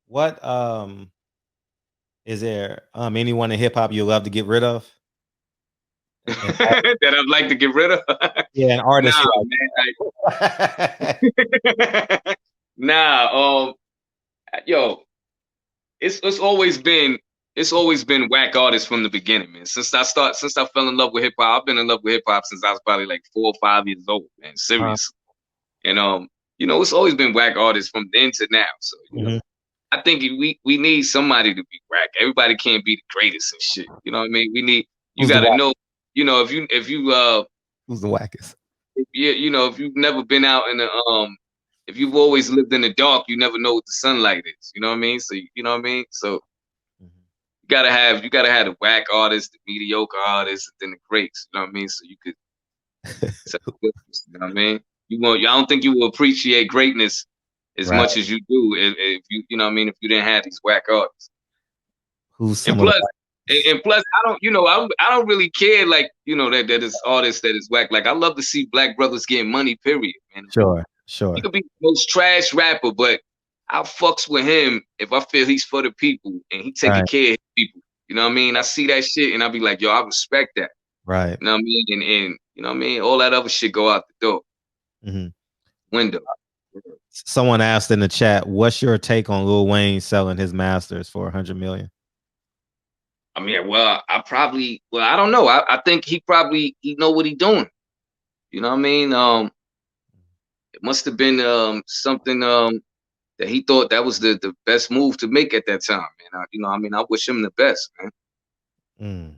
What is there anyone in hip hop you love to get rid of? An that I'd like to get rid of. Yeah, an artist Nah, you like. man. Nah, yo, it's always been whack artists from the beginning, man. Since I fell in love with hip hop, I've been in love with hip hop since I was probably like 4 or 5 years old, man. Uh, Serious. And it's always been whack artists from then to now. So, mhm. I think we need somebody to be whack. Everybody can't be the greatest and shit. You know what I mean? You Who's the gotta wack? know, if Who's the wackest? if you've never been out in the if you've always lived in the dark, you never know what the sunlight is. You know what I mean? So you know what I mean? So Mhm. you gotta have the whack artists, the mediocre artists, and then the greats. You know what I mean? So you could tell the difference. You know what I mean? I don't think you will appreciate greatness as Right. much as you do if you know what I mean, if you didn't have these whack artists. Who's And some of the plus, and plus, I don't really care like that is artists that is whack. Like I love to see black brothers getting money. Period, man. Sure, He sure. could be the most trash rapper, but I fucks with him if I feel he's for the people and he taking Right, care of people. You know what I mean? I see that shit and I be like, yo, I respect that. right. You know what I mean? And you know what I mean? All that other shit go out the door, Mhm. window. Someone asked in the chat, "What's your take on Lil Wayne selling his masters for 100 million?" I mean, well, I don't know. I think he know what he doing. You know what I mean? It must have been something that he thought that was the best move to make at that time, man. I mean, I wish him the best, man. Mm.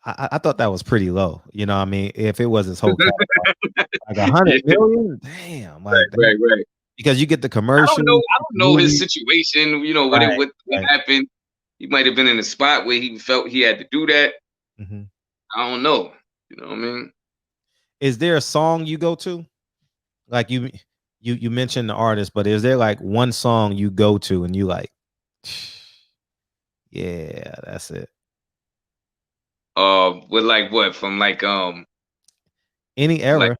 I thought that was pretty low. You know what I mean? If it was his whole catalog, like Yeah, 100 million, damn, like that, right. because you get the I don't know. commercials, I don't know his movie, situation. right, What right. happened. He might have been in a spot where he felt he had to do that. Mhm. I don't know. You know what I mean? Is there a song you go to? Like you mentioned the artist, but is there like one song you go to and you like, yeah, that's it. With like what from Any like era,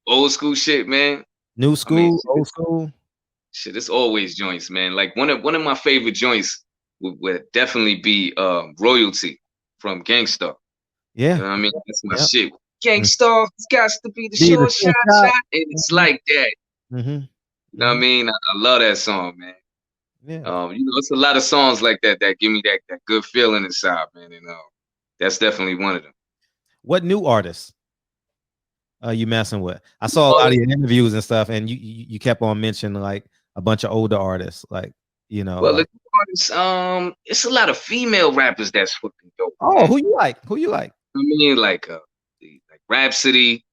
old school shit, man. new I mean, school, old school. it's always joints, man. Like one of my favorite joints would definitely be Royalty from Gangstar. You Yeah, know what I mean? That's my yeah. shit. Mm. Gangstar got to be the Be the short sure shot, shot. shot, and it's Mhm, like that. mhm, You know what I mhm. mean? I love that song, man. Yeah. It's a lot of songs like that that give me that good feeling inside, man. And that's definitely one of them. What new artists you messing with? I saw a lot of your interviews and stuff, and you kept on mentioning like a bunch of older artists, like Well, the like, artists, it's a lot of female rappers that's fucking dope, oh, man. who you like? Who you like? I mean, like Rhapsody,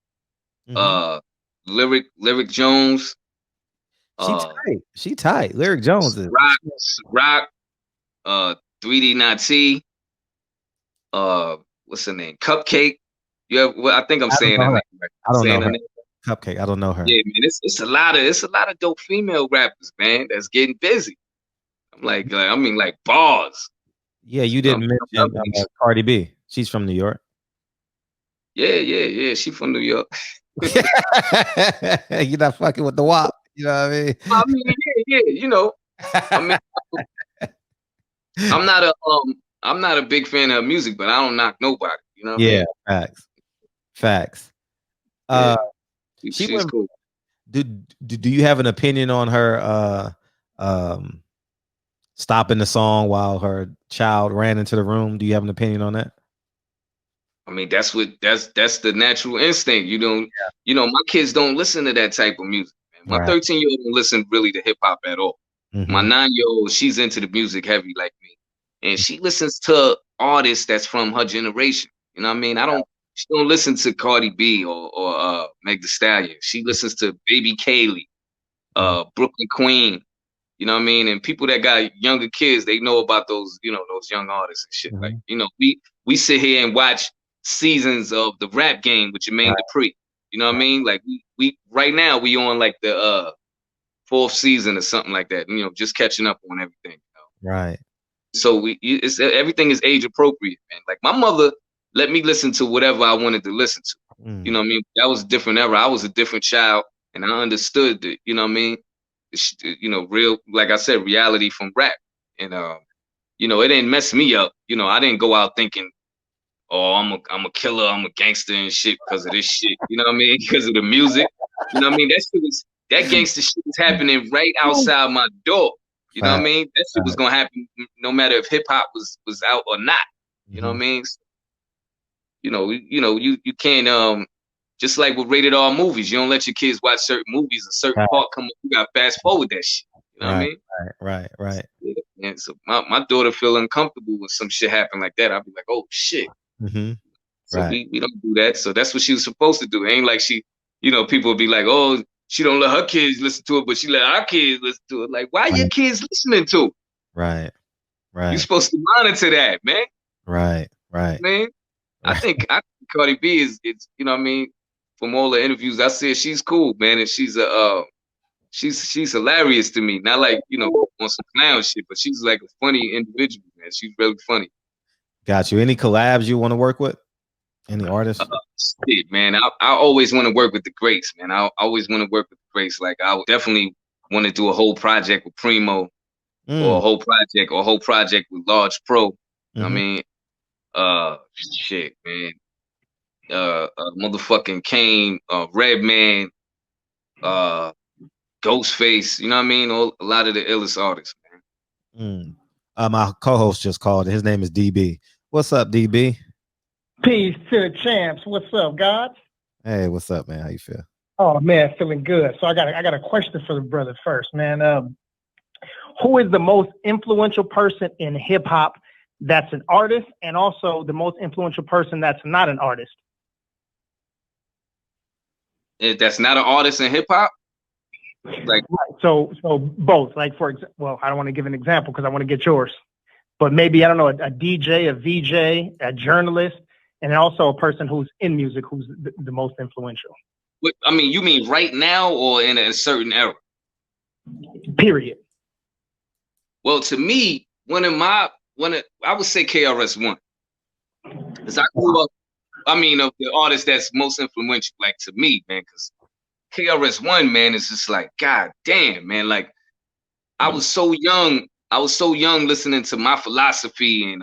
Hmm. uh, Lyric Jones, She uh, tight. She tight. Lyric Jones is. Rock, Rock, 3D Nati, what's her name? Cupcake. Well, I think I'm I don't saying know that her. name right. I don't know Saying her her. name. Cupcake. I don't know her. Yeah, man. It's a lot of dope female rappers, man. That's getting busy. I mean, like bars. Yeah, you You know, didn't I'm mention loving Cardi B. She's from New York. yeah. She from New York. You're not fucking with the WAP. You know what I I mean, yeah. I mean, I'm not a big fan of music, but I don't knock nobody. You know what I Yeah, mean? facts. Facts. Yeah, Uh, she she's went. cool. Do you have an opinion on her um stopping the song while her child ran into the room? Do you have an opinion on that? I mean, that's the natural instinct. My kids don't listen to that type of music. Man. My Right. 13-year-old don't listen really to hip hop at all. My Hmm. 9-year-old, she's into the music heavy like me, and she listens to artists that's from her generation. You know what I mean? She don't listen to Cardi B or Meg Thee Stallion. She listens to Baby Kaylee, Hmm. Brooklyn Queen. You know what I mean? And people that got younger kids, they know about those young artists and shit. Like, Hmm. we sit here and watch seasons of the Rap Game with Jermaine Right. Dupri. You know what I mean? Like we right now we on like the fourth season or something like that. Just catching up on everything. Right. So everything is age appropriate, man. Like my mother let me listen to whatever I wanted to listen to. You Mm. know what I mean? That was a different era. I was a different child, and I understood it. You know what I mean? you know, real, like I said, reality from rap. And you know, it didn't mess me up. You know, I didn't go out thinking, oh, I'm a killer, I'm a gangster and shit because of this shit. You know what I mean? Because of the music. You know what I mean? That gangster shit was happening right outside my door. You know what I mean? That shit was gonna happen no matter if hip hop was out or not. You know what I mean? You can't just like with rated R movies, you don't let your kids watch certain movies, a certain part come up, you gotta fast forward that shit. You know what I mean? Right. And so my daughter feel uncomfortable when some shit happen like that. I'll be like, oh shit. So we don't do that. So that's what she was supposed to do. It ain't like she, you know, people will be like, oh, she don't let her kids listen to it, but she let our kids listen to it. Like, why your kids listening to it? Right. You're supposed to monitor that, man. Right. Man, I think Cardi B is, you know what I mean? From all the interviews I said, she's cool, man, and she's she's hilarious to me. Not like, you know, on some clown shit, but she's like a funny individual, man. She's really funny. Got you. Any collabs you want to work with? Any artists? Shit, man. I always want to work with the greats, man. I always want to work with the greats. Like I would definitely want to do a whole project with Primo, or a whole project with Large Pro. I mean, shit, man. Motherfucking Kane, Redman, Ghostface. You know what I mean? A lot of the illest artists, man. My co-host just called. His name is DB. What's up, DB? Peace to the champs. What's up, God? Hey, what's up, man? How you feel? Oh man, feeling good. So I got a question for the brother first, man. Who is the most influential person in hip hop that's an artist, and also the most influential person that's not an artist? That's not an artist in hip hop? Like, so both. Like, for example, well, I don't want to give an example because I want to get yours, but maybe, I don't know, a DJ, a VJ, a journalist, and also a person who's in music who's the most influential. I mean, you mean right now or in a certain era? Period. Well, to me, I would say KRS-One, because I grew up. I mean, of the artist that's most influential, like to me, man, because KRS-One, man, is just like, god damn, man. Like, I was so young listening to My Philosophy and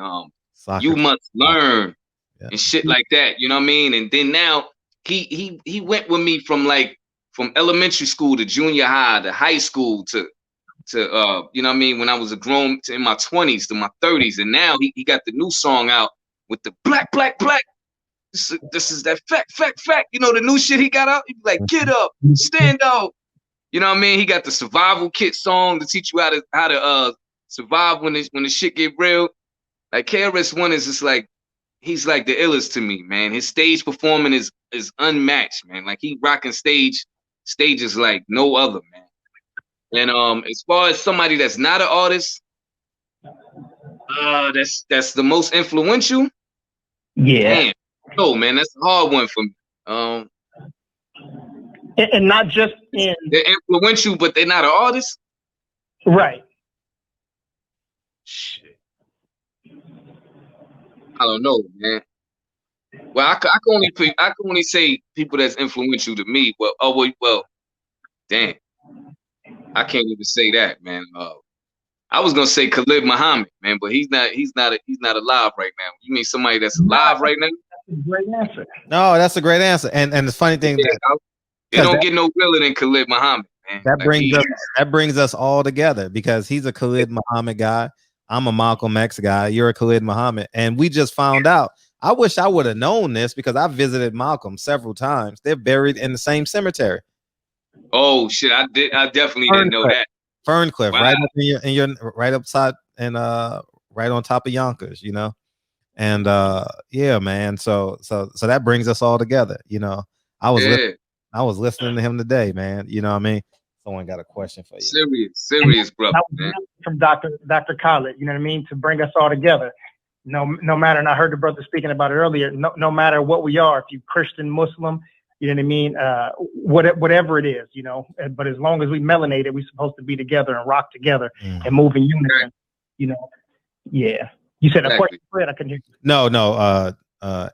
You Must Learn and shit like that. You know what I mean? And then now he went with me from elementary school to junior high to high school to you know what I mean, when I was a grown, in my 20s to my 30s, and now he got the new song out with the black. This is that fact. You know, the new shit he got out. He be like, get up, stand up. You know what I mean? He got the survival kit song to teach you how to survive when the shit get real. Like KRS-One is just like, he's like the illest to me, man. His stage performing is unmatched, man. Like he rocking stages like no other, man. And as far as somebody that's not an artist, that's the most influential. Yeah. Man, no, man, that's a hard one for me. And not just in, they're influential, but they're not an artist. Right. Shit. I don't know, man. Well, I can only say people that's influential to me. Well, damn. I can't even say that, man. I was gonna say Khalid Muhammad, man, but he's not alive right now. You mean somebody that's alive right now? That's a great answer. No, that's a great answer. And the funny thing, it don't get no realer than Khalid Muhammad, man. That brings us all together, because he's a Khalid Muhammad guy. I'm a Malcolm X guy. You're a Khalid Muhammad, and we just found out. I wish I would have known this, because I visited Malcolm several times. They're buried in the same cemetery. Oh shit! I definitely didn't know that. Ferncliff, wow. Right up in your right upside and right on top of Yonkers, you know. And yeah, man. So that brings us all together, you know. I was listening to him today, man. You know what I mean? Someone got a question for you. Serious, brother. Man. From Dr. Khaled, you know what I mean? To bring us all together. No matter, and I heard the brother speaking about it earlier, no matter what we are, if you Christian, Muslim, you know what I mean? Whatever it is, you know, but as long as we melanated, we're supposed to be together and rock together and move in unison, you know? Yeah. You said a question, Fred? I couldn't hear you. No.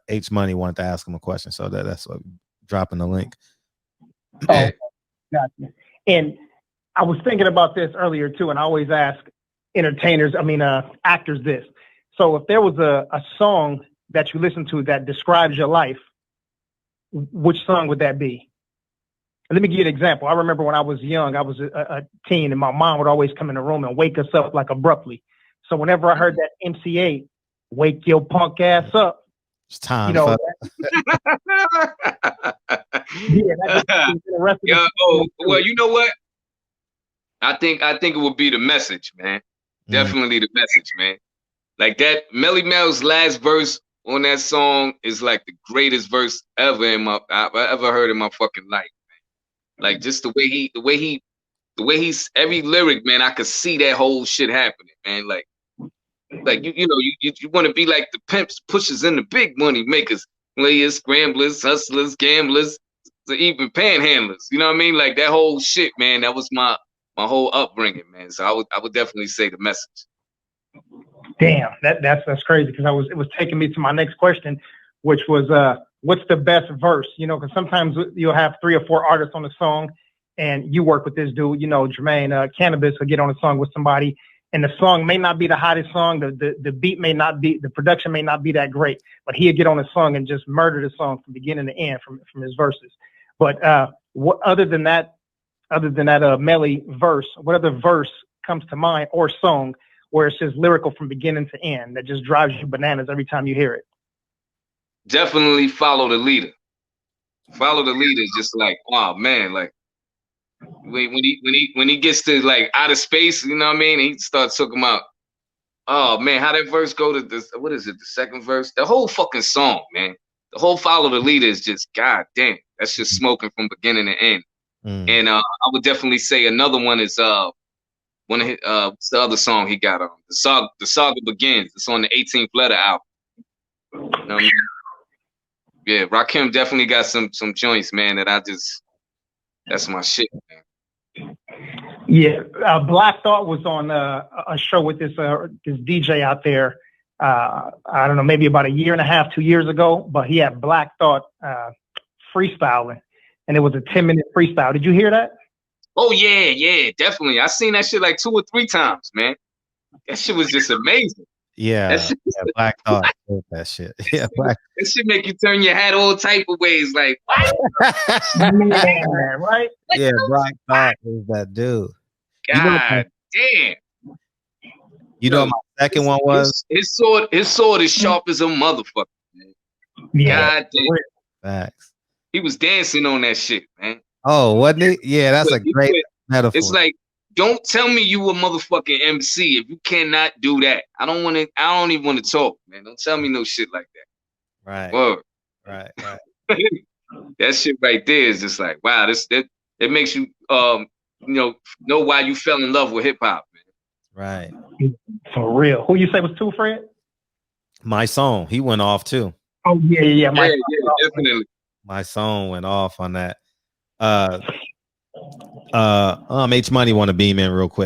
H Money wanted to ask him a question, so that's what dropping the link. Oh, gotcha. And I was thinking about this earlier too, and I always ask actors this. So if there was a song that you listen to that describes your life, which song would that be? And let me give you an example. I remember when I was young, I was a teen, and my mom would always come in the room and wake us up like abruptly. So whenever I heard that MC8, wake your punk ass up, it's time. You know, yeah. Oh, well, you know what? I think it would be the message, man. Definitely the message, man. Like that, Melly Mel's last verse on that song is like the greatest verse ever I've ever heard in my fucking life, man. Like just the way he's every lyric, man. I could see that whole shit happening, man. Like you know, you want to be like the pimps, pushers, and the big money makers, players, scramblers, hustlers, gamblers, to even panhandlers. You know what I mean? Like that whole shit, man. That was my whole upbringing, man. So I would definitely say the message. Damn, that's crazy, because it was taking me to my next question, which was what's the best verse? You know, because sometimes you'll have 3 or 4 artists on a song, and you work with this dude, you know, Jermaine Cannabis will get on a song with somebody, and the song may not be the hottest song, the beat may not be, the production may not be that great, but he'll get on a song and just murder the song from beginning to end from his verses. But what other than that Melly verse, what other verse comes to mind, or song where it's just lyrical from beginning to end that just drives you bananas every time you hear it? Definitely Follow the Leader. Follow the Leader is just like, wow, man, like when he gets to like outer space, you know what I mean? He starts talking about, oh man, how that verse go to this? What is it? The second verse? The whole fucking song, man. The whole Follow the Leader is just, god damn, that's just smoking from beginning to end. And I would definitely say another one is one of his, what's the other song he got on? The Saga Begins. It's on the 18th Letter album. You know what I mean? Yeah, Rakim definitely got some joints, man, that that's my shit, man. Yeah, Black Thought was on a show with this DJ out there. I don't know, maybe about 1.5 years, 2 years ago, but he had Black Thought freestyling, and it was a 10-minute freestyle. Did you hear that? Oh yeah, definitely. I seen that shit like 2 or 3 times, man. That shit was just amazing. Yeah, Black Thought. That shit. Yeah, Black. That shit make you turn your head all type of ways. Like, what? Yeah, right? Yeah, Black Thought is that dude. God damn. You know what my second one was? His sword is sharp as a motherfucker, man. Yeah. God damn. Facts. He was dancing on that shit, man. Oh, wasn't it? Yeah, that's a great metaphor. It's like, don't tell me you a motherfucking MC if you cannot do that. I don't even want to talk, man. Don't tell me no shit like that. Right. Word. Right. That shit right there is just like, wow, it makes you know why you fell in love with hip hop, man. Right. For real. Who you say was 2, Fred? Mysonne. He went off too. Oh yeah. Yeah, definitely. Mysonne went off on that. H Money want to beam in real quick.